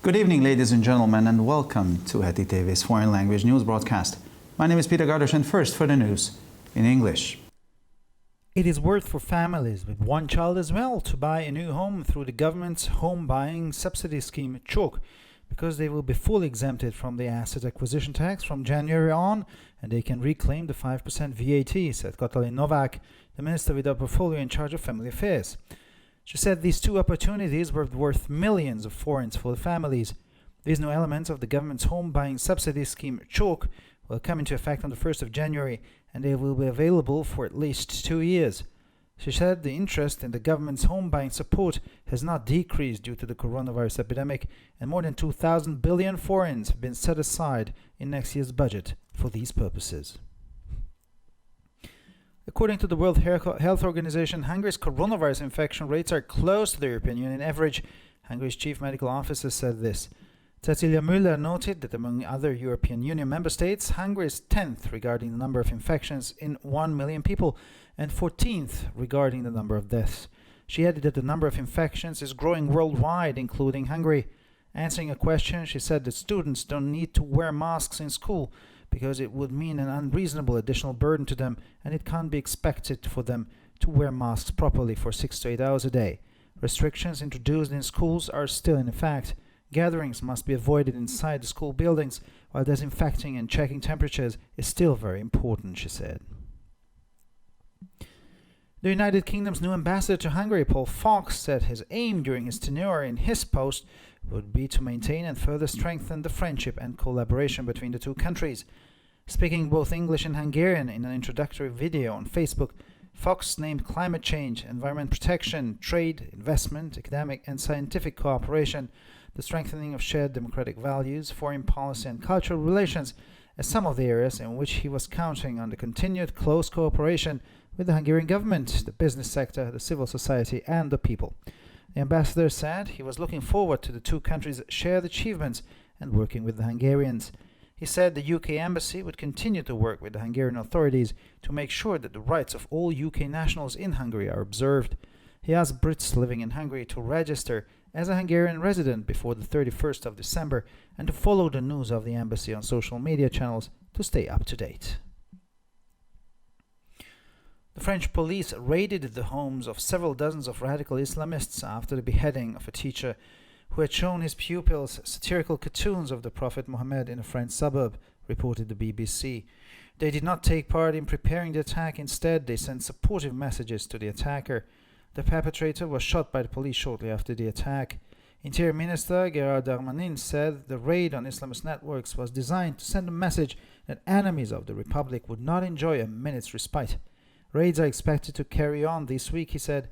Good evening, ladies and gentlemen, and welcome to Heti TV's foreign language news broadcast. My name is Peter Gardosh, and first for the news in English. It is worth for families with one child as well to buy a new home through the government's home buying subsidy scheme, CHOK, because they will be fully exempted from the asset acquisition tax from January on, and they can reclaim the 5% VAT, said Katalin Novak, the minister with a portfolio in charge of family affairs. She said these two opportunities were worth millions of forints for the families. These new elements of the government's home buying subsidy scheme, CHOK, will come into effect on the 1st of January, and they will be available for at least 2 years. She said the interest in the government's home buying support has not decreased due to the coronavirus epidemic, and more than 2,000 billion forints have been set aside in next year's budget for these purposes. According to the World Health Organization, Hungary's coronavirus infection rates are close to the European Union average. Hungary's chief medical officer said this. Cecilia Müller noted that among other European Union member states, Hungary is 10th regarding the number of infections in 1 million people and 14th regarding the number of deaths. She added that the number of infections is growing worldwide, including Hungary. Answering a question, she said that students don't need to wear masks in school because it would mean an unreasonable additional burden to them, and it can't be expected for them to wear masks properly for 6 to 8 hours a day. Restrictions introduced in schools are still in effect. Gatherings must be avoided inside the school buildings, while disinfecting and checking temperatures is still very important, she said. The United Kingdom's new ambassador to Hungary, Paul Fox, said his aim during his tenure in his post would be to maintain and further strengthen the friendship and collaboration between the two countries. Speaking both English and Hungarian in an introductory video on Facebook, Fox named climate change, environment protection, trade, investment, academic and scientific cooperation, the strengthening of shared democratic values, foreign policy and cultural relations as some of the areas in which he was counting on the continued close cooperation with the Hungarian government, the business sector, the civil society and the people. The ambassador said he was looking forward to the two countries' shared achievements and working with the Hungarians. He said the UK embassy would continue to work with the Hungarian authorities to make sure that the rights of all UK nationals in Hungary are observed. He asked Brits living in Hungary to register as a Hungarian resident before the 31st of December and to follow the news of the embassy on social media channels to stay up to date. The French police raided the homes of several dozens of radical Islamists after the beheading of a teacher who had shown his pupils satirical cartoons of the Prophet Muhammad in a French suburb, reported the BBC. They did not take part in preparing the attack. Instead, they sent supportive messages to the attacker. The perpetrator was shot by the police shortly after the attack. Interior Minister Gerard Darmanin said the raid on Islamist networks was designed to send a message that enemies of the Republic would not enjoy a minute's respite. Raids are expected to carry on this week, he said.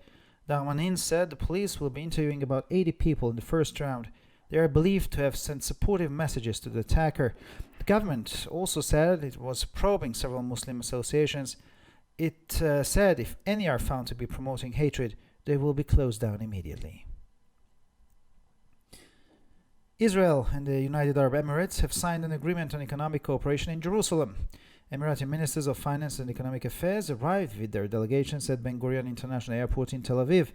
Darmanin said the police will be interviewing about 80 people in the first round. They are believed to have sent supportive messages to the attacker. The government also said it was probing several Muslim associations. It said if any are found to be promoting hatred, they will be closed down immediately. Israel and the United Arab Emirates have signed an agreement on economic cooperation in Jerusalem. Emirati ministers of finance and economic affairs arrived with their delegations at Ben Gurion International Airport in Tel Aviv.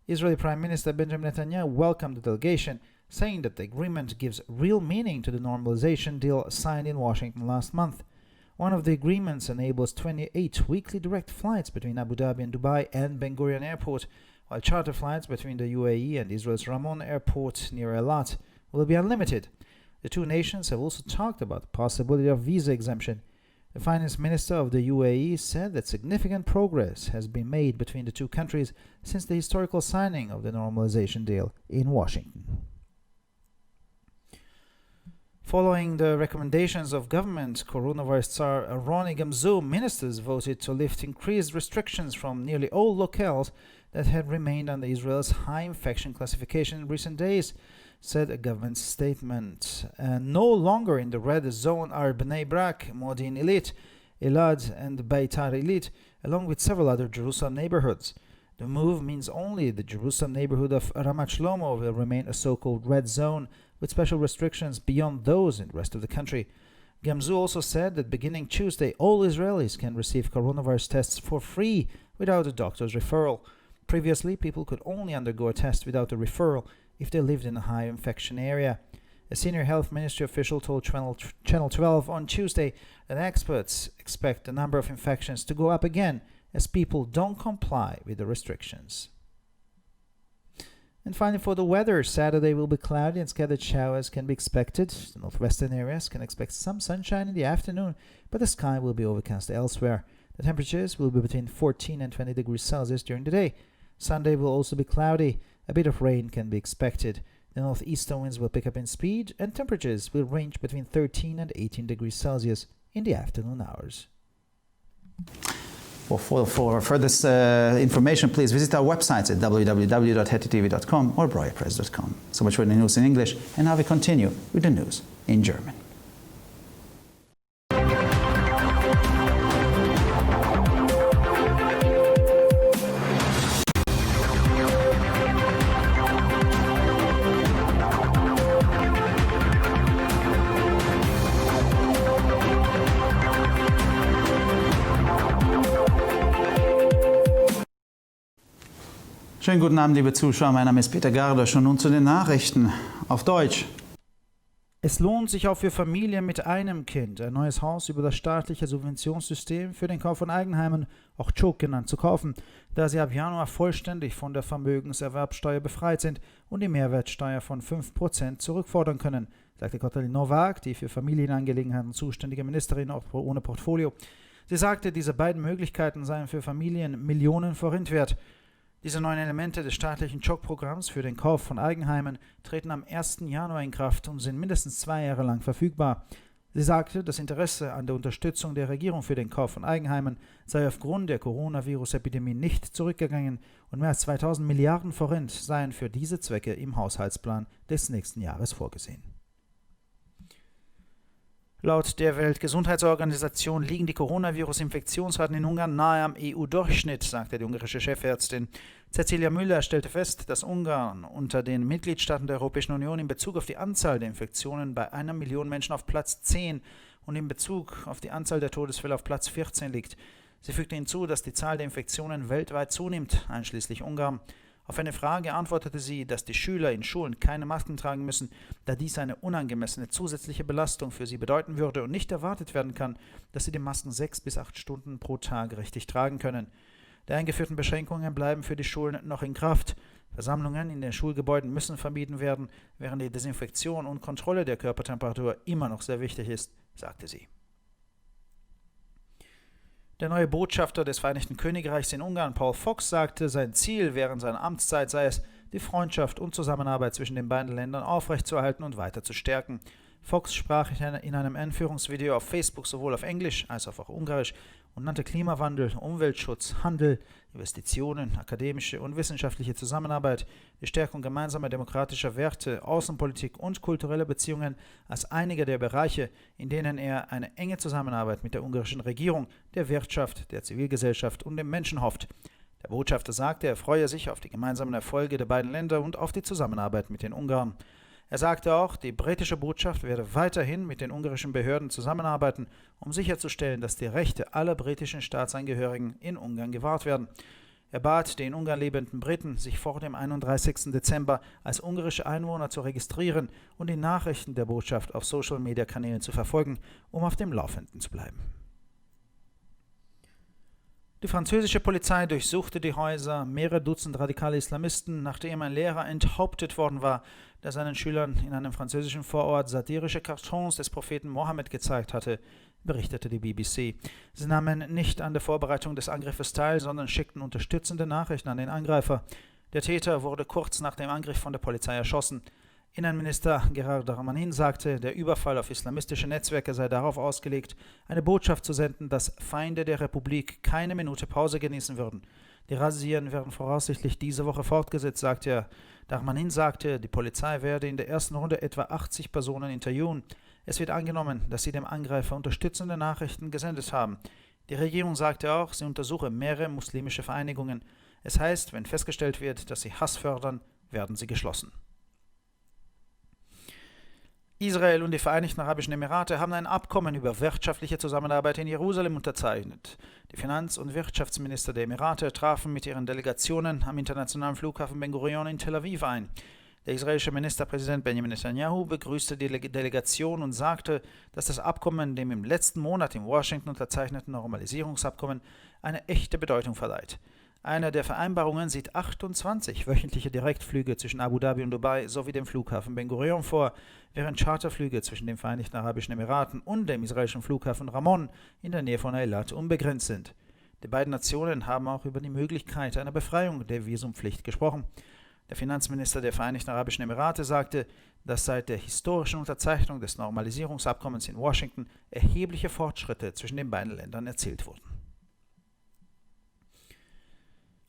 Israeli Prime Minister Benjamin Netanyahu welcomed the delegation, saying that the agreement gives real meaning to the normalization deal signed in Washington last month. One of the agreements enables 28 weekly direct flights between Abu Dhabi and Dubai and Ben Gurion Airport, while charter flights between the UAE and Israel's Ramon Airport near Eilat will be unlimited. The two nations have also talked about the possibility of visa exemption. The finance minister of the UAE said that significant progress has been made between the two countries since the historical signing of the normalization deal in Washington. Following the recommendations of government coronavirus Tsar Ronnie Gamzu, ministers voted to lift increased restrictions from nearly all locales that had remained under Israel's high infection classification in recent days, said a government statement. No longer in the red zone are Bnei Brak, Modi'in Illit, Elad and Beitar Illit, along with several other Jerusalem neighborhoods. The move means only the Jerusalem neighborhood of Ramat Shlomo will remain a so-called red zone, with special restrictions beyond those in the rest of the country. Gamzu also said that beginning Tuesday, all Israelis can receive coronavirus tests for free without a doctor's referral. Previously, people could only undergo a test without a referral if they lived in a high infection area. A senior health ministry official told Channel 12 on Tuesday that experts expect the number of infections to go up again as people don't comply with the restrictions. And finally, for the weather, Saturday will be cloudy and scattered showers can be expected. The northwestern areas can expect some sunshine in the afternoon, but the sky will be overcast elsewhere. The temperatures will be between 14 and 20 degrees Celsius during the day. Sunday will also be cloudy. A bit of rain can be expected. The northeastern winds will pick up in speed, and temperatures will range between 13 and 18 degrees Celsius in the afternoon hours. For further information, please visit our websites at www.hetitv.com or breuerpress.com. So much for the news in English, and now we continue with the news in German. Schönen guten Abend, liebe Zuschauer. Mein Name ist Peter Gardosch und nun zu den Nachrichten auf Deutsch. Es lohnt sich auch für Familien mit einem Kind, ein neues Haus über das staatliche Subventionssystem für den Kauf von Eigenheimen, auch CHOK genannt, zu kaufen, da sie ab Januar vollständig von der Vermögenserwerbsteuer befreit sind und die Mehrwertsteuer von 5% zurückfordern können, sagte Katalin Nowak, die für Familienangelegenheiten zuständige Ministerin ohne Portfolio. Sie sagte, diese beiden Möglichkeiten seien für Familien Millionen Forint wert. Diese neuen Elemente des staatlichen CHOK-Programms für den Kauf von Eigenheimen treten am 1. Januar in Kraft und sind mindestens 2 Jahre lang verfügbar. Sie sagte, das Interesse an der Unterstützung der Regierung für den Kauf von Eigenheimen sei aufgrund der Coronavirus-Epidemie nicht zurückgegangen und mehr als 2000 Milliarden Forint seien für diese Zwecke im Haushaltsplan des nächsten Jahres vorgesehen. Laut der Weltgesundheitsorganisation liegen die Coronavirus-Infektionsraten in Ungarn nahe am EU-Durchschnitt, sagte die ungarische Chefärztin. Cecilia Müller stellte fest, dass Ungarn unter den Mitgliedstaaten der Europäischen Union in Bezug auf die Anzahl der Infektionen bei 1 Million Menschen auf Platz 10 und in Bezug auf die Anzahl der Todesfälle auf Platz 14 liegt. Sie fügte hinzu, dass die Zahl der Infektionen weltweit zunimmt, einschließlich Ungarn. Auf eine Frage antwortete sie, dass die Schüler in Schulen keine Masken tragen müssen, da dies eine unangemessene zusätzliche Belastung für sie bedeuten würde und nicht erwartet werden kann, dass sie die Masken 6 bis 8 Stunden pro Tag richtig tragen können. Die eingeführten Beschränkungen bleiben für die Schulen noch in Kraft. Versammlungen in den Schulgebäuden müssen vermieden werden, während die Desinfektion und Kontrolle der Körpertemperatur immer noch sehr wichtig ist, sagte sie. Der neue Botschafter des Vereinigten Königreichs in Ungarn, Paul Fox, sagte, sein Ziel während seiner Amtszeit sei es, die Freundschaft und Zusammenarbeit zwischen den beiden Ländern aufrechtzuerhalten und weiter zu stärken. Fox sprach in einem Einführungsvideo auf Facebook sowohl auf Englisch als auch auf Ungarisch und nannte Klimawandel, Umweltschutz, Handel, Investitionen, akademische und wissenschaftliche Zusammenarbeit, die Stärkung gemeinsamer demokratischer Werte, Außenpolitik und kulturelle Beziehungen als einige der Bereiche, in denen er eine enge Zusammenarbeit mit der ungarischen Regierung, der Wirtschaft, der Zivilgesellschaft und den Menschen hofft. Der Botschafter sagte, er freue sich auf die gemeinsamen Erfolge der beiden Länder und auf die Zusammenarbeit mit den Ungarn. Er sagte auch, die britische Botschaft werde weiterhin mit den ungarischen Behörden zusammenarbeiten, um sicherzustellen, dass die Rechte aller britischen Staatsangehörigen in Ungarn gewahrt werden. Er bat die in Ungarn lebenden Briten, sich vor dem 31. Dezember als ungarische Einwohner zu registrieren und die Nachrichten der Botschaft auf Social-Media-Kanälen zu verfolgen, um auf dem Laufenden zu bleiben. Die französische Polizei durchsuchte die Häuser mehrerer Dutzend radikale Islamisten, nachdem ein Lehrer enthauptet worden war, der seinen Schülern in einem französischen Vorort satirische Cartoons des Propheten Mohammed gezeigt hatte, berichtete die BBC. Sie nahmen nicht an der Vorbereitung des Angriffes teil, sondern schickten unterstützende Nachrichten an den Angreifer. Der Täter wurde kurz nach dem Angriff von der Polizei erschossen. Innenminister Gerard Darmanin sagte, der Überfall auf islamistische Netzwerke sei darauf ausgelegt, eine Botschaft zu senden, dass Feinde der Republik keine Minute Pause genießen würden. Die Razzien werden voraussichtlich diese Woche fortgesetzt, sagte er. Darmanin sagte, die Polizei werde in der ersten Runde etwa 80 Personen interviewen. Es wird angenommen, dass sie dem Angreifer unterstützende Nachrichten gesendet haben. Die Regierung sagte auch, sie untersuche mehrere muslimische Vereinigungen. Es heißt, wenn festgestellt wird, dass sie Hass fördern, werden sie geschlossen. Israel und die Vereinigten Arabischen Emirate haben ein Abkommen über wirtschaftliche Zusammenarbeit in Jerusalem unterzeichnet. Die Finanz- und Wirtschaftsminister der Emirate trafen mit ihren Delegationen am internationalen Flughafen Ben Gurion in Tel Aviv ein. Der israelische Ministerpräsident Benjamin Netanyahu begrüßte die Delegation und sagte, dass das Abkommen dem im letzten Monat in Washington unterzeichneten Normalisierungsabkommen eine echte Bedeutung verleiht. Eine der Vereinbarungen sieht 28 wöchentliche Direktflüge zwischen Abu Dhabi und Dubai sowie dem Flughafen Ben Gurion vor, während Charterflüge zwischen den Vereinigten Arabischen Emiraten und dem israelischen Flughafen Ramon in der Nähe von Eilat unbegrenzt sind. Die beiden Nationen haben auch über die Möglichkeit einer Befreiung der Visumpflicht gesprochen. Der Finanzminister der Vereinigten Arabischen Emirate sagte, dass seit der historischen Unterzeichnung des Normalisierungsabkommens in Washington erhebliche Fortschritte zwischen den beiden Ländern erzielt wurden.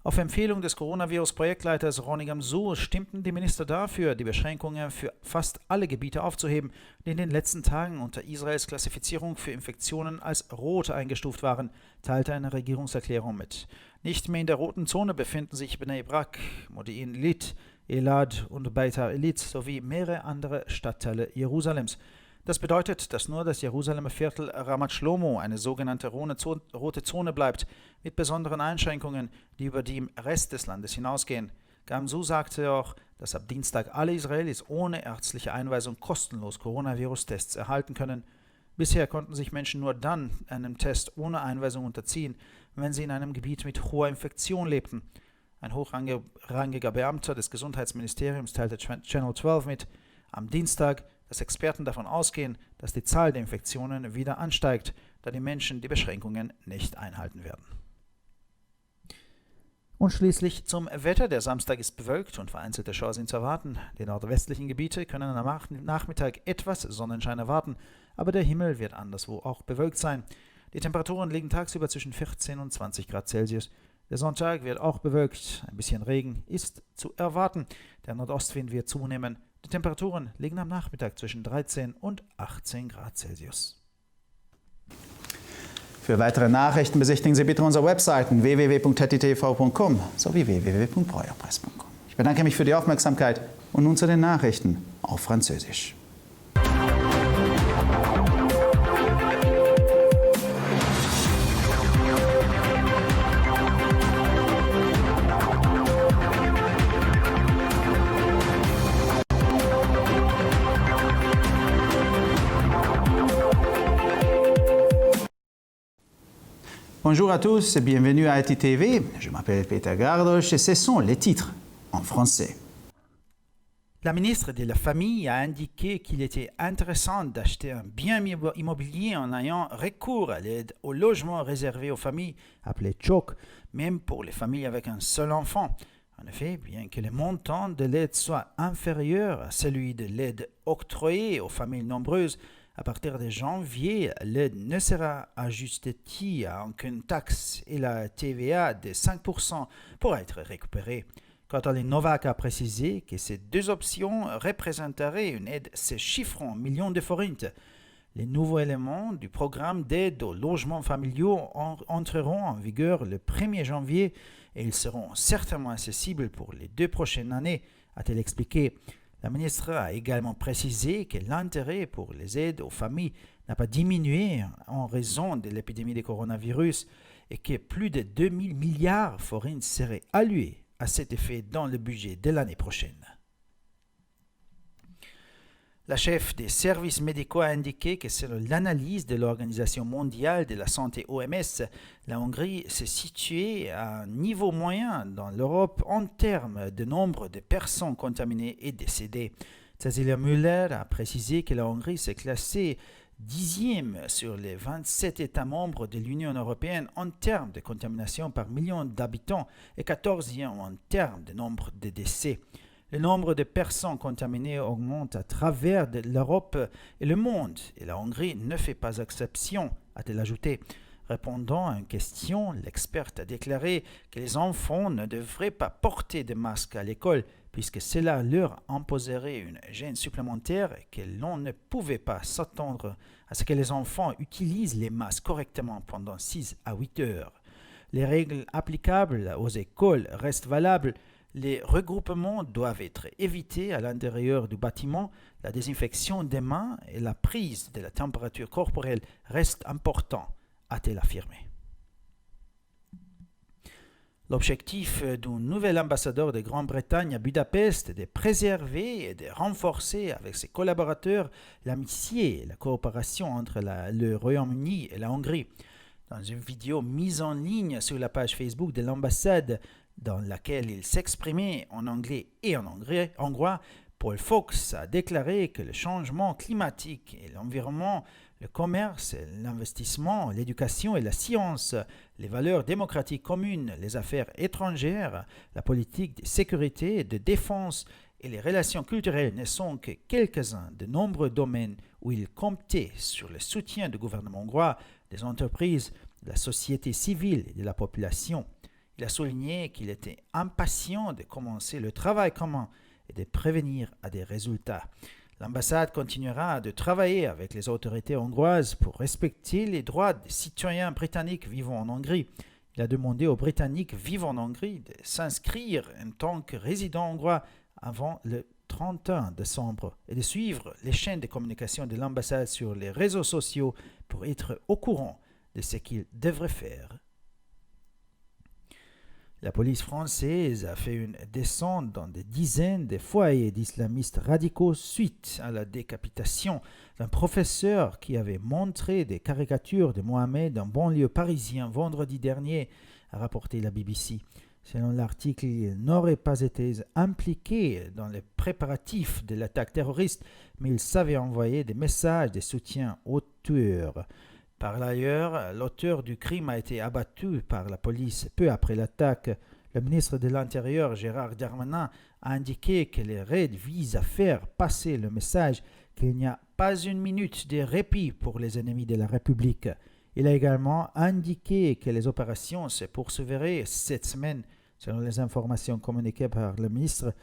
Auf Empfehlung des Coronavirus-Projektleiters Ronny Gamzu stimmten die Minister dafür, die Beschränkungen für fast alle Gebiete aufzuheben, die in den letzten Tagen unter Israels Klassifizierung für Infektionen als rot eingestuft waren, teilte eine Regierungserklärung mit. Nicht mehr in der roten Zone befinden sich Bnei Brak, Modi'in Ilit, Elad und Beitar Ilit sowie mehrere andere Stadtteile Jerusalems. Das bedeutet, dass nur das Jerusalemer Viertel Ramat Shlomo eine sogenannte rote Zone bleibt, mit besonderen Einschränkungen, die über den Rest des Landes hinausgehen. Gamzu sagte auch, dass ab Dienstag alle Israelis ohne ärztliche Einweisung kostenlos Coronavirus-Tests erhalten können. Bisher konnten sich Menschen nur dann einem Test ohne Einweisung unterziehen, wenn sie in einem Gebiet mit hoher Infektion lebten. Ein hochrangiger Beamter des Gesundheitsministeriums teilte Channel 12 mit, am Dienstag, dass Experten davon ausgehen, dass die Zahl der Infektionen wieder ansteigt, da die Menschen die Beschränkungen nicht einhalten werden. Und schließlich zum Wetter. Der Samstag ist bewölkt und vereinzelte Schauer sind zu erwarten. Die nordwestlichen Gebiete können am Nachmittag etwas Sonnenschein erwarten, aber der Himmel wird anderswo auch bewölkt sein. Die Temperaturen liegen tagsüber zwischen 14 und 20 Grad Celsius. Der Sonntag wird auch bewölkt, ein bisschen Regen ist zu erwarten. Der Nordostwind wird zunehmen. Die Temperaturen liegen am Nachmittag zwischen 13 und 18 Grad Celsius. Für weitere Nachrichten besichtigen Sie bitte unsere Webseiten www.hettitv.com sowie www.breuerpresse.com. Ich bedanke mich für die Aufmerksamkeit und nun zu den Nachrichten auf Französisch. Bonjour à tous et bienvenue à HettitV. Je m'appelle Peter Gardosh et ce sont les titres en français. La ministre de la Famille a indiqué qu'il était intéressant d'acheter un bien immobilier en ayant recours à l'aide au logement réservé aux familles, appelé CHOC, même pour les familles avec un seul enfant. En effet, bien que le montant de l'aide soit inférieur à celui de l'aide octroyée aux familles nombreuses, à partir de janvier, l'aide ne sera ajustée à aucune taxe et la TVA de 5% pourra être récupérée. Quant à Novak a précisé que ces deux options représenteraient une aide se chiffrant en millions de forints. Les nouveaux éléments du programme d'aide aux logements familiaux entreront en vigueur le 1er janvier et ils seront certainement accessibles pour les 2 prochaines années, a-t-elle expliqué. La ministre a également précisé que l'intérêt pour les aides aux familles n'a pas diminué en raison de l'épidémie de coronavirus et que plus de 2000 milliards de forints seraient alloués à cet effet dans le budget de l'année prochaine. La chef des services médicaux a indiqué que selon l'analyse de l'Organisation mondiale de la santé OMS, la Hongrie se situait à un niveau moyen dans l'Europe en termes de nombre de personnes contaminées et décédées. Cecilia Müller a précisé que la Hongrie s'est classée 10e sur les 27 États membres de l'Union européenne en termes de contamination par million d'habitants et 14e en termes de nombre de décès. Le nombre de personnes contaminées augmente à travers l'Europe et le monde, et la Hongrie ne fait pas exception, a-t-elle ajouté. Répondant à une question, l'experte a déclaré que les enfants ne devraient pas porter de masque à l'école puisque cela leur imposerait une gêne supplémentaire et que l'on ne pouvait pas s'attendre à ce que les enfants utilisent les masques correctement pendant 6 à 8 heures. Les règles applicables aux écoles restent valables. Les regroupements doivent être évités à l'intérieur du bâtiment. La désinfection des mains et la prise de la température corporelle restent importants, a-t-elle affirmé. L'objectif du nouvel ambassadeur de Grande-Bretagne à Budapest est de préserver et de renforcer avec ses collaborateurs l'amitié et la coopération entre le Royaume-Uni et la Hongrie. Dans une vidéo mise en ligne sur la page Facebook de l'ambassade, dans laquelle il s'exprimait en anglais et en hongrois, Paul Fox a déclaré que le changement climatique et l'environnement, le commerce, l'investissement, l'éducation et la science, les valeurs démocratiques communes, les affaires étrangères, la politique de sécurité et de défense et les relations culturelles ne sont que quelques-uns de nombreux domaines où il comptait sur le soutien du gouvernement hongrois, des entreprises, de la société civile et de la population. Il a souligné qu'il était impatient de commencer le travail commun et de prévenir à des résultats. L'ambassade continuera de travailler avec les autorités hongroises pour respecter les droits des citoyens britanniques vivant en Hongrie. Il a demandé aux Britanniques vivant en Hongrie de s'inscrire en tant que résidents hongrois avant le 31 décembre et de suivre les chaînes de communication de l'ambassade sur les réseaux sociaux pour être au courant de ce qu'ils devraient faire. La police française a fait une descente dans des dizaines de foyers d'islamistes radicaux suite à la décapitation d'un professeur qui avait montré des caricatures de Mohamed en banlieue parisien vendredi dernier, a rapporté la BBC. Selon l'article, il n'aurait pas été impliqué dans les préparatifs de l'attaque terroriste, mais il savait envoyer des messages de soutien aux tueurs. Par ailleurs, l'auteur du crime a été abattu par la police peu après l'attaque. Le ministre de l'Intérieur, Gérard Darmanin, a indiqué que les raids visent à faire passer le message qu'il n'y a pas une minute de répit pour les ennemis de la République. Il a également indiqué que les opérations se poursuivraient cette semaine. Selon les informations communiquées par le ministre,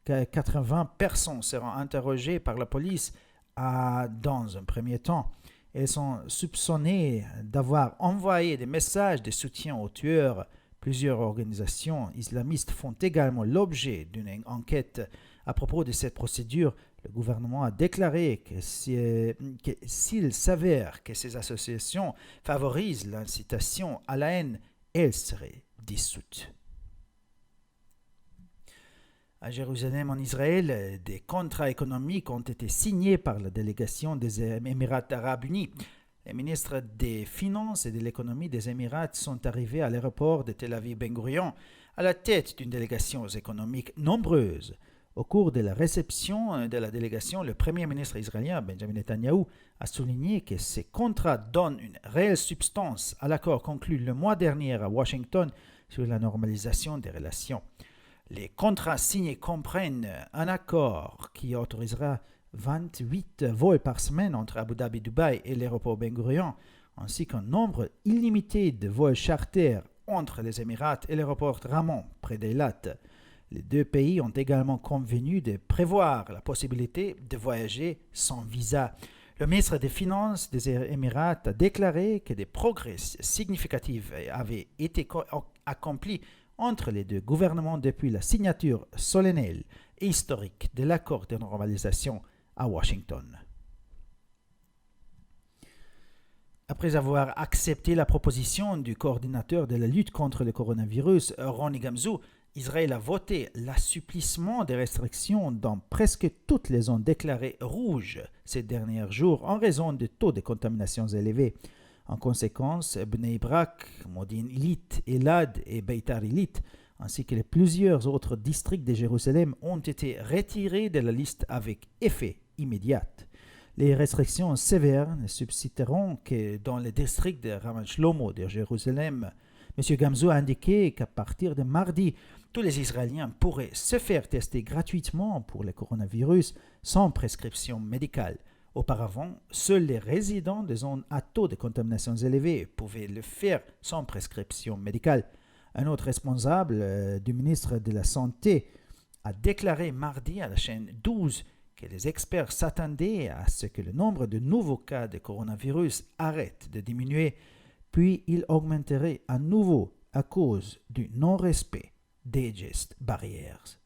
80 personnes seront interrogées par la police dans un premier temps. Elles sont soupçonnées d'avoir envoyé des messages de soutien aux tueurs. Plusieurs organisations islamistes font également l'objet d'une enquête. À propos de cette procédure, le gouvernement a déclaré que s'il s'avère que ces associations favorisent l'incitation à la haine, elles seraient dissoutes. À Jérusalem, en Israël, des contrats économiques ont été signés par la délégation des Émirats arabes unis. Les ministres des Finances et de l'économie des Émirats sont arrivés à l'aéroport de Tel Aviv Ben Gurion à la tête d'une délégation économique nombreuse. Au cours de la réception de la délégation, le premier ministre israélien Benjamin Netanyahou a souligné que ces contrats donnent une réelle substance à l'accord conclu le mois dernier à Washington sur la normalisation des relations. Les contrats signés comprennent un accord qui autorisera 28 vols par semaine entre Abu Dhabi, Dubaï et l'aéroport Ben Gurion, ainsi qu'un nombre illimité de vols charters entre les Émirats et l'aéroport Ramon, près d'Eilat. Les deux pays ont également convenu de prévoir la possibilité de voyager sans visa. Le ministre des Finances des Émirats a déclaré que des progrès significatifs avaient été accomplis entre les deux gouvernements depuis la signature solennelle et historique de l'accord de normalisation à Washington. Après avoir accepté la proposition du coordinateur de la lutte contre le coronavirus, Ronnie Gamzou, Israël a voté l'assouplissement des restrictions dans presque toutes les zones déclarées rouges ces derniers jours en raison de taux de contamination élevés. En conséquence, Bnei Brak, Modin Ilit, Elad et Beitar Ilit, ainsi que plusieurs autres districts de Jérusalem, ont été retirés de la liste avec effet immédiat. Les restrictions sévères ne subsisteront que dans le district de Ramat Shlomo de Jérusalem. M. Gamzou a indiqué qu'à partir de mardi, tous les Israéliens pourraient se faire tester gratuitement pour le coronavirus sans prescription médicale. Auparavant, seuls les résidents des zones à taux de contamination élevés pouvaient le faire sans prescription médicale. Un autre responsable du ministre de la Santé a déclaré mardi à la chaîne 12 que les experts s'attendaient à ce que le nombre de nouveaux cas de coronavirus arrête de diminuer, puis il augmenterait à nouveau à cause du non-respect des gestes barrières.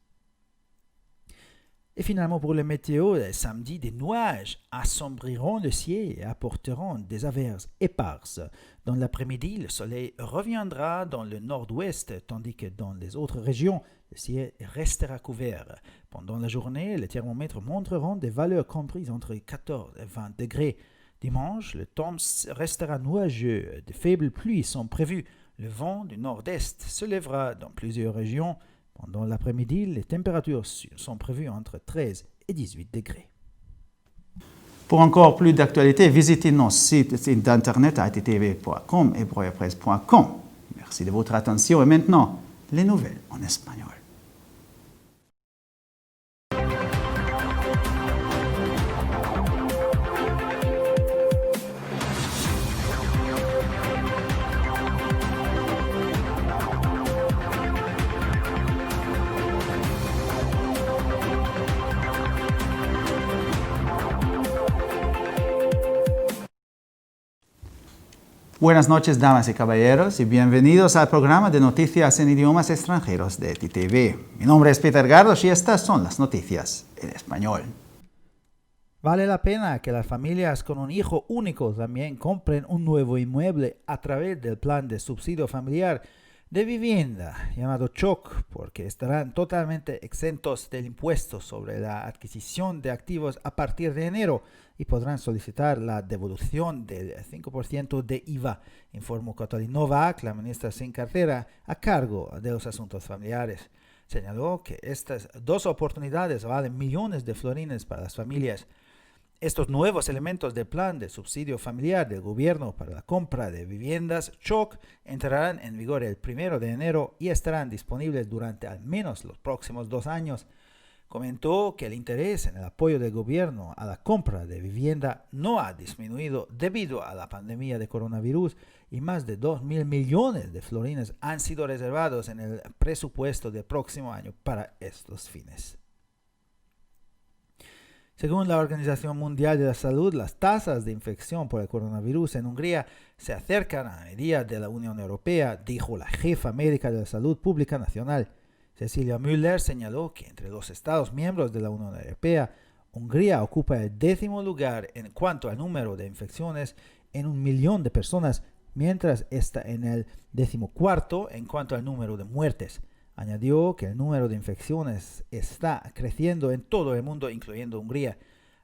Et finalement, pour le météo, samedi, des nuages assombriront le ciel et apporteront des averses éparses. Dans l'après-midi, le soleil reviendra dans le nord-ouest, tandis que dans les autres régions, le ciel restera couvert. Pendant la journée, les thermomètres montreront des valeurs comprises entre 14 et 20 degrés. Dimanche, le temps restera nuageux. De faibles pluies sont prévues. Le vent du nord-est se lèvera dans plusieurs régions. Pendant l'après-midi, les températures sont prévues entre 13 et 18 degrés. Pour encore plus d'actualités, visitez nos sites internet ittv.com et broyapresse.com. Merci de votre attention et maintenant, les nouvelles en espagnol. Buenas noches, damas y caballeros, y bienvenidos al programa de noticias en idiomas extranjeros de TTV. Mi nombre es Peter Gardos y estas son las noticias en español. Vale la pena que las familias con un hijo único también compren un nuevo inmueble a través del plan de subsidio familiar de vivienda llamado CHOC, porque estarán totalmente exentos del impuesto sobre la adquisición de activos a partir de enero y podrán solicitar la devolución del 5% de IVA, informó Catalin Novak, la ministra sin cartera a cargo de los asuntos familiares. Señaló que estas dos oportunidades valen millones de florines para las familias. Estos nuevos elementos del plan de subsidio familiar del gobierno para la compra de viviendas CHOC entrarán en vigor el 1 de enero y estarán disponibles durante al menos los próximos 2 años. Comentó que el interés en el apoyo del gobierno a la compra de vivienda no ha disminuido debido a la pandemia de coronavirus y más de 2.000 millones de florines han sido reservados en el presupuesto del próximo año para estos fines. Según la Organización Mundial de la Salud, las tasas de infección por el coronavirus en Hungría se acercan a la media de la Unión Europea, dijo la jefa médica de la Salud Pública Nacional. Cecilia Müller señaló que entre los Estados miembros de la Unión Europea, Hungría ocupa el 10º lugar en cuanto al número de infecciones en 1 millón de personas, mientras está en el 14º en cuanto al número de muertes. Añadió que el número de infecciones está creciendo en todo el mundo, incluyendo Hungría.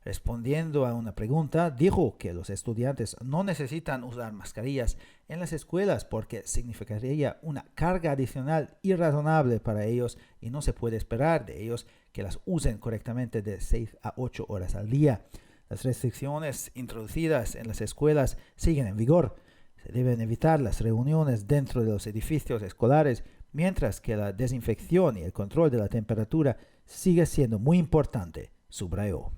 Respondiendo a una pregunta, dijo que los estudiantes no necesitan usar mascarillas en las escuelas porque significaría una carga adicional irrazonable para ellos y no se puede esperar de ellos que las usen correctamente de 6 a 8 horas al día. Las restricciones introducidas en las escuelas siguen en vigor. Se deben evitar las reuniones dentro de los edificios escolares, mientras que la desinfección y el control de la temperatura sigue siendo muy importante, subrayó.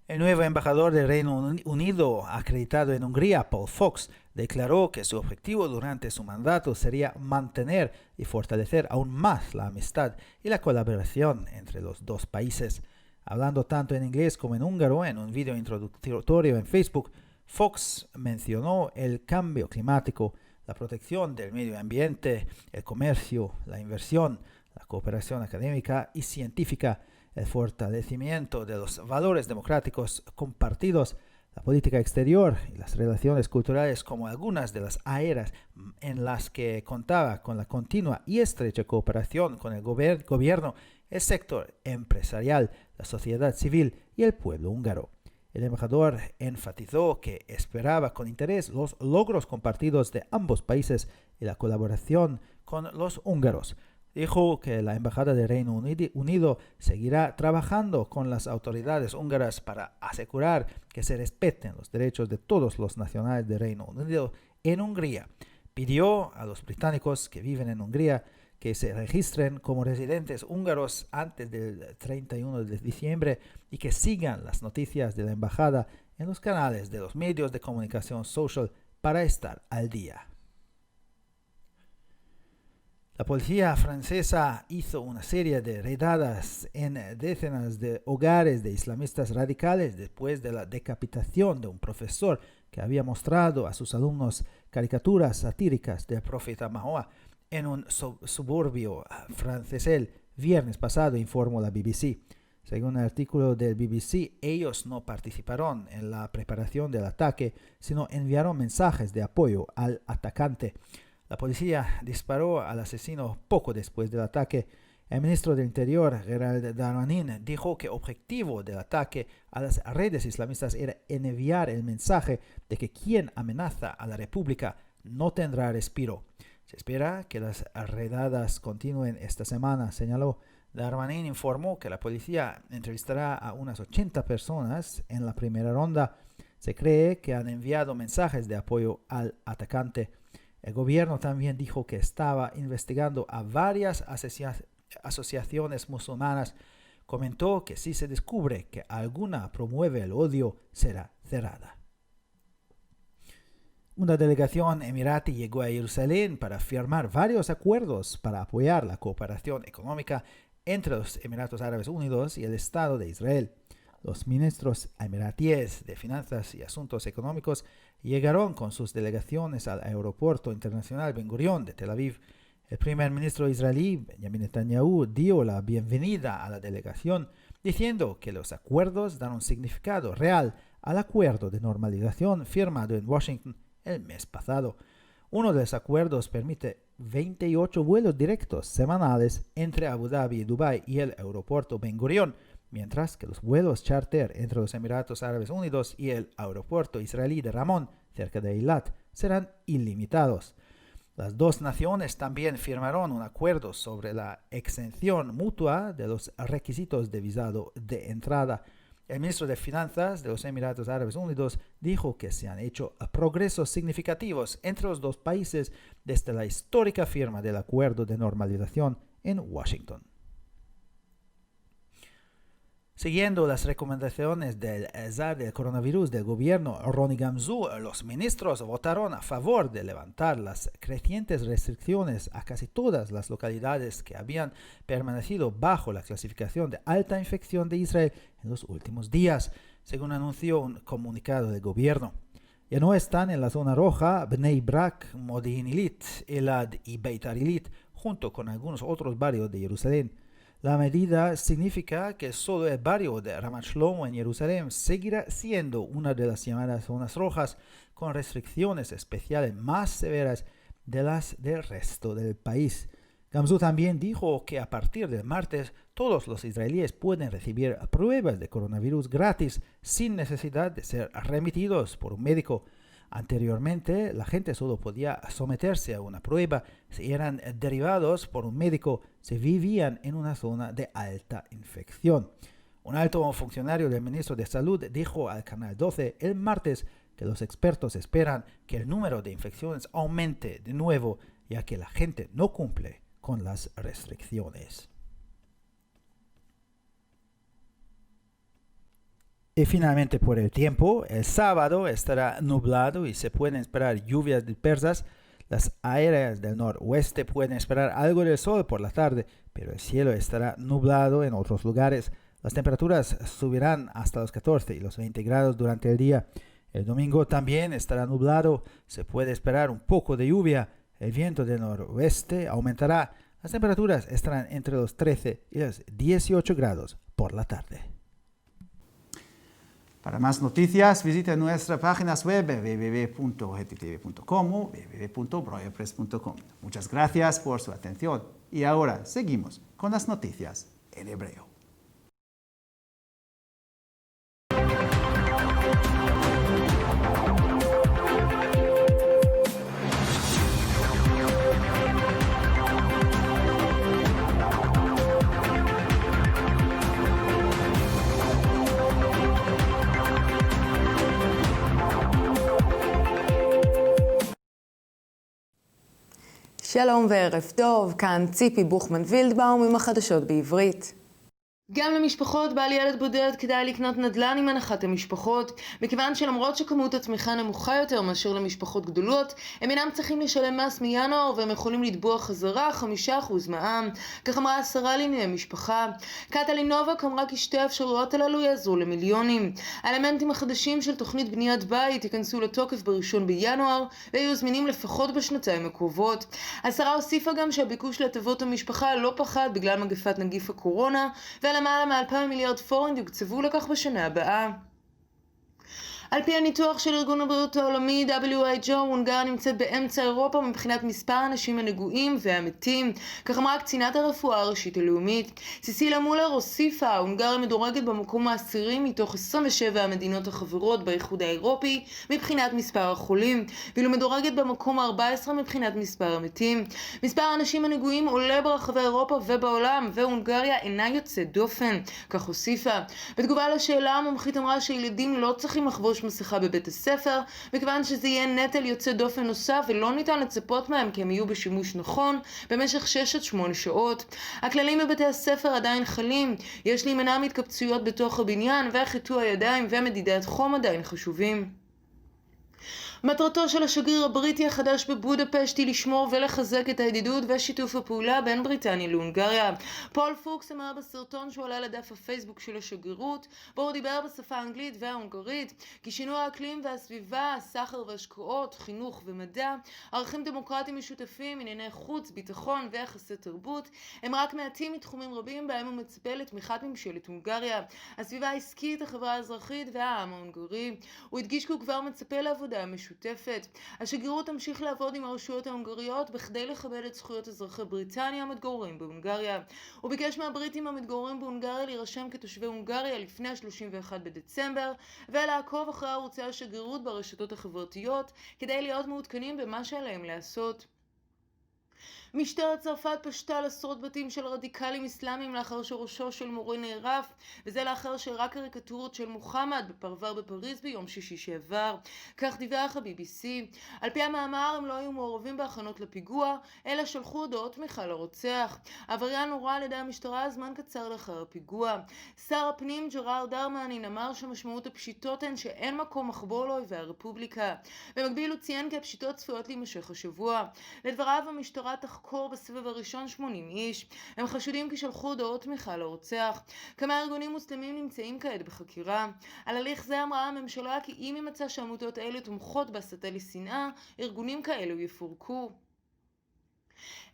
El nuevo embajador del Reino Unido acreditado en Hungría, Paul Fox, declaró que su objetivo durante su mandato sería mantener y fortalecer aún más la amistad y la colaboración entre los dos países. Hablando tanto en inglés como en húngaro en un video introductorio en Facebook, Fox mencionó el cambio climático, la protección del medio ambiente, el comercio, la inversión, la cooperación académica y científica, el fortalecimiento de los valores democráticos compartidos, la política exterior y las relaciones culturales como algunas de las áreas en las que contaba con la continua y estrecha cooperación con el gobierno, el sector empresarial, la sociedad civil y el pueblo húngaro. El embajador enfatizó que esperaba con interés los logros compartidos de ambos países y la colaboración con los húngaros. Dijo que la Embajada del Reino Unido seguirá trabajando con las autoridades húngaras para asegurar que se respeten los derechos de todos los nacionales del Reino Unido en Hungría. Pidió a los británicos que viven en Hungría que se registren como residentes húngaros antes del 31 de diciembre y que sigan las noticias de la embajada en los canales de los medios de comunicación social para estar al día. La policía francesa hizo una serie de redadas en decenas de hogares de islamistas radicales después de la decapitación de un profesor que había mostrado a sus alumnos caricaturas satíricas del profeta Mahoma en un suburbio francés viernes pasado, informó la BBC. Según el artículo del BBC, ellos no participaron en la preparación del ataque, sino enviaron mensajes de apoyo al atacante. La policía disparó al asesino poco después del ataque. El ministro del Interior, Gerald Darmanin, dijo que el objetivo del ataque a las redes islamistas era enviar el mensaje de que quien amenaza a la República no tendrá respiro. Se espera que las redadas continúen esta semana, señaló. Darmanin informó que la policía entrevistará a unas 80 personas en la primera ronda. Se cree que han enviado mensajes de apoyo al atacante. El gobierno también dijo que estaba investigando a varias asociaciones musulmanas. Comentó que si se descubre que alguna promueve el odio, será cerrada. Una delegación emiratí llegó a Jerusalén para firmar varios acuerdos para apoyar la cooperación económica entre los Emiratos Árabes Unidos y el Estado de Israel. Los ministros emiratíes de Finanzas y Asuntos Económicos llegaron con sus delegaciones al aeropuerto internacional Ben Gurión de Tel Aviv. El primer ministro israelí, Benjamin Netanyahu, dio la bienvenida a la delegación, diciendo que los acuerdos dan un significado real al acuerdo de normalización firmado en Washington el mes pasado. Uno de los acuerdos permite 28 vuelos directos semanales entre Abu Dhabi y Dubái y el aeropuerto Ben Gurión, mientras que los vuelos charter entre los Emiratos Árabes Unidos y el aeropuerto israelí de Ramón, cerca de Eilat, serán ilimitados. Las dos naciones también firmaron un acuerdo sobre la exención mutua de los requisitos de visado de entrada. El ministro de Finanzas de los Emiratos Árabes Unidos dijo que se han hecho progresos significativos entre los dos países desde la histórica firma del acuerdo de normalización en Washington. Siguiendo las recomendaciones del zar del coronavirus del gobierno Ronnie Gamzu, los ministros votaron a favor de levantar las crecientes restricciones a casi todas las localidades que habían permanecido bajo la clasificación de alta infección de Israel en los últimos días, según anunció un comunicado del gobierno. Ya no están en la zona roja Bnei Brak, Modi'in Ilit, Elad y Beit Arilit, junto con algunos otros barrios de Jerusalén. La medida significa que solo el barrio de Ramat Shlomo en Jerusalén seguirá siendo una de las llamadas zonas rojas, con restricciones especiales más severas de las del resto del país. Gamzu también dijo que a partir del martes todos los israelíes pueden recibir pruebas de coronavirus gratis sin necesidad de ser remitidos por un médico. Anteriormente, la gente solo podía someterse a una prueba si eran derivados por un médico, si vivían en una zona de alta infección. Un alto funcionario del ministro de Salud dijo al Canal 12 el martes que los expertos esperan que el número de infecciones aumente de nuevo, ya que la gente no cumple con las restricciones. Y finalmente por el tiempo, el sábado estará nublado y se pueden esperar lluvias dispersas. Las áreas del noroeste pueden esperar algo de sol por la tarde, pero el cielo estará nublado en otros lugares. Las temperaturas subirán hasta los 14 y los 20 grados durante el día. El domingo también estará nublado, se puede esperar un poco de lluvia. El viento del noroeste aumentará. Las temperaturas estarán entre los 13 y los 18 grados por la tarde. Para más noticias, visite nuestras páginas web www.gttv.com o www.broyerpress.com. Muchas gracias por su atención. Y ahora seguimos con las noticias en hebreo. שלום וערב טוב, כאן ציפי בוכמן וילדבאום עם החדשות בעברית. גם למשפחות בעל ילד בודד כדאי לקנות נדל"ן עם הנחת המשפחות, מכיוון שלמרות שכמות התמיכה נמוכה יותר מאשר למשפחות גדולות, הם אינם צריכים לשלם מס מינואר והם יכולים לתבוע חזרה 5% מע"מ, כך אמרה השרה לענייני משפחה. קטלין נובק אמרה כי שתי האפשרויות הללו יעזרו למיליונים. האלמנטים החדשים של תוכנית בניית בית ייכנסו לתוקף ב1 בינואר ויהיו זמינים לפחות בשנתיים הקרובות. השרה הוסיפה גם שהביקוש להטבות המשפחה לא פחת בגלל מגפת נגיף הקורונה, למעלה מ2,000 מיליארד פורנט יוקצבו לכך בשנה הבאה. על פי הניתוח של ארגון הבריאות העולמי WHO, הונגריה נמצאת באמצע אירופה מבחינת מספר האנשים הנגועים והמתים, כך אמרה קצינת הרפואה הראשית הלאומית. סיסילה מולר הוסיפה, הונגריה מדורגת במקום ה10 מתוך 27 המדינות החברות באיחוד האירופי מבחינת מספר החולים, ואילו מדורגת במקום ה14 מבחינת מספר המתים. מספר האנשים הנגועים עולה ברחבי אירופה ובעולם, והונגריה אינה יוצאת דופן, כך הוסיפה. בתגובה לשאלה, המומחית אמרה שילדים לא צריכים לחבוש מסכה בבית הספר, מכיוון שזה יהיה נטל יוצא דופן נוסף ולא ניתן לצפות מהם כי הם יהיו בשימוש נכון במשך 6 עד 8 שעות. הכללים בבתי הספר עדיין חלים, יש להימנע מהתקבצויות בתוך הבניין, וחיטוי הידיים ומדידת חום עדיין חשובים. מטרתו של השגריר הבריטי החדש בבודפשט היא לשמור ולחזק את הידידות ושיתוף הפעולה בין בריטניה להונגריה. פול פוקס אמר בסרטון שהוא עלה לדף הפייסבוק של השגרירות, בו הוא דיבר בשפה האנגלית וההונגרית, כי שינוי האקלים והסביבה, הסחר והשקעות, חינוך ומדע, ערכים דמוקרטיים משותפים, ענייני חוץ, ביטחון ויחסי תרבות, הם רק מעטים מתחומים רבים בהם הוא מצפה לתמיכת ממשלת הונגריה, הסביבה העסקית, החברה האזרחית והעם ההונגרי. הוא הדגיש כי הוא כבר מצפה לעבודה משותפת. השגרירות תמשיך לעבוד עם הרשויות ההונגריות בכדי לכבד את זכויות אזרחי בריטניה המתגוררים בהונגריה. הוא ביקש מהבריטים המתגוררים בהונגריה להירשם כתושבי הונגריה לפני 31 בדצמבר ולעקוב אחרי ערוצי השגרירות ברשתות החברתיות כדי להיות מעודכנים במה שעליהם לעשות. משטרת צרפת פשטה על עשרות בתים של רדיקלים אסלאמיים לאחר שראשו של מורה נערף, וזה לאחר שהראה קריקטורות של מוחמד בפרבר בפריז ביום שישי שעבר. כך דיווח ה-BBC. על פי המאמר הם לא היו מעורבים בהכנות לפיגוע, אלא שלחו הודעות תמיכה לרוצח. העבריין נורה על ידי המשטרה זמן קצר לאחר הפיגוע. שר הפנים ג'רארד דרמנין אמר שמשמעות הפשיטות הן שאין מקום מחבור לאויבי הרפובליקה. במקביל הוא ציין כי הפשיטות צפויות להימשך השבוע. לדבריו המשטרה תחקור בסבב הראשון 80 איש. הם חשודים כי שלחו הודעות תמיכה לרוצח. כמה ארגונים מוסלמים נמצאים כעת בחקירה. על הליך זה אמרה הממשלה כי אם ימצא שעמותות אלה תומכות בהסתה לשנאה, ארגונים כאלו יפורקו.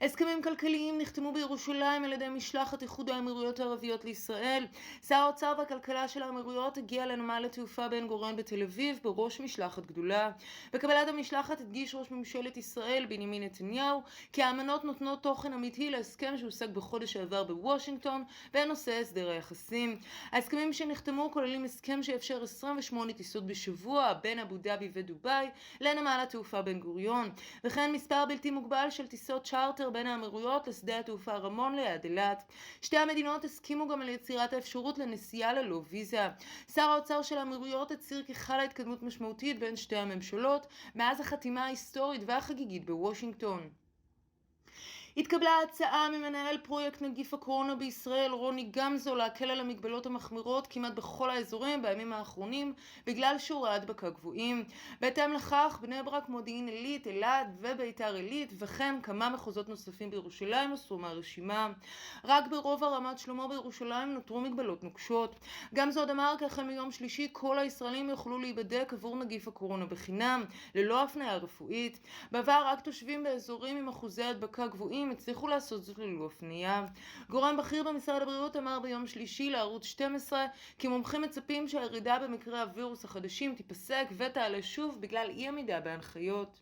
הסכמים כלכליים נחתמו בירושלים על ידי משלחת איחוד האמירויות הערביות לישראל. שר האוצר והכלכלה של האמירויות הגיע לנמל התעופה בן גוריון בתל אביב בראש משלחת גדולה. בקבלת המשלחת הדגיש ראש ממשלת ישראל בנימין נתניהו כי האמנות נותנות תוכן אמיתי להסכם שהושג בחודש העבר בוושינגטון בנושא הסדר היחסים. ההסכמים שנחתמו כוללים הסכם שאפשר 28 טיסות בשבוע בין אבו דאבי ודובאי לנמל התעופה בן גוריון, וכן מספר בלתי מוגבל של טיסות צ'ארטר בין האמירויות לשדה התעופה רמון ליד אילת. שתי המדינות הסכימו גם על יצירת האפשרות לנסיעה ללא ויזה. שר האוצר של האמירויות הצהיר כי חלה התקדמות משמעותית בין שתי הממשלות מאז החתימה ההיסטורית והחגיגית בוושינגטון. התקבלה הצעה ממנהל פרויקט נגיף הקורונה בישראל רוני גמזו להקל על המגבלות המחמירות כמעט בכל האזורים בימים האחרונים בגלל שיעורי ההדבקה גבוהים. בהתאם לכך, בני ברק, מודיעין עילית, אלעד וביתר עילית וכן כמה מחוזות נוספים בירושלים הוסרו מהרשימה. רק ברובע רמת שלמה בירושלים נותרו מגבלות נוקשות. גמזו עוד אמר כי החל מיום שלישי כל הישראלים יוכלו להיבדק עבור נגיף הקורונה בחינם ללא הפניה רפואית. בעבר רק תושבים באזורים עם אחוזי הדבקה גבוהים הצליחו לעשות זאת ללא הפניה. גורם בכיר במשרד הבריאות אמר ביום שלישי לערוץ 12 כי מומחים מצפים שהירידה במקרי הווירוס החדשים תיפסק ותעלה שוב בגלל אי עמידה בהנחיות.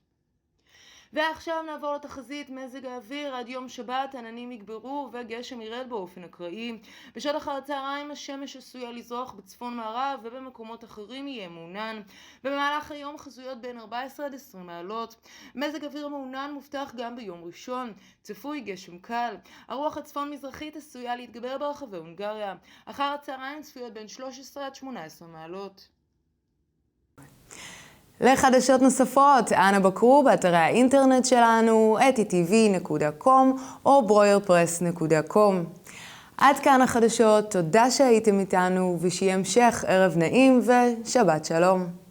ועכשיו נעבור לתחזית מזג האוויר. עד יום שבת עננים יגברו וגשם ירד באופן אקראי. בשעות אחר הצהריים השמש עשויה לזרוח בצפון מערב ובמקומות אחרים יהיה מעונן. במהלך היום חזויות בין 14 עד 20 מעלות. מזג אוויר מעונן מובטח גם ביום ראשון. צפוי גשם קל. הרוח הצפון מזרחית עשויה להתגבר ברחבי הונגריה. אחר הצהריים צפויות בין 13 עד 18 מעלות. לחדשות נוספות, אנא בקרו באתרי האינטרנט שלנו, etitv.com או broyerpress.com. עד כאן החדשות, תודה שהייתם איתנו, ושיהיה המשך ערב נעים ושבת שלום.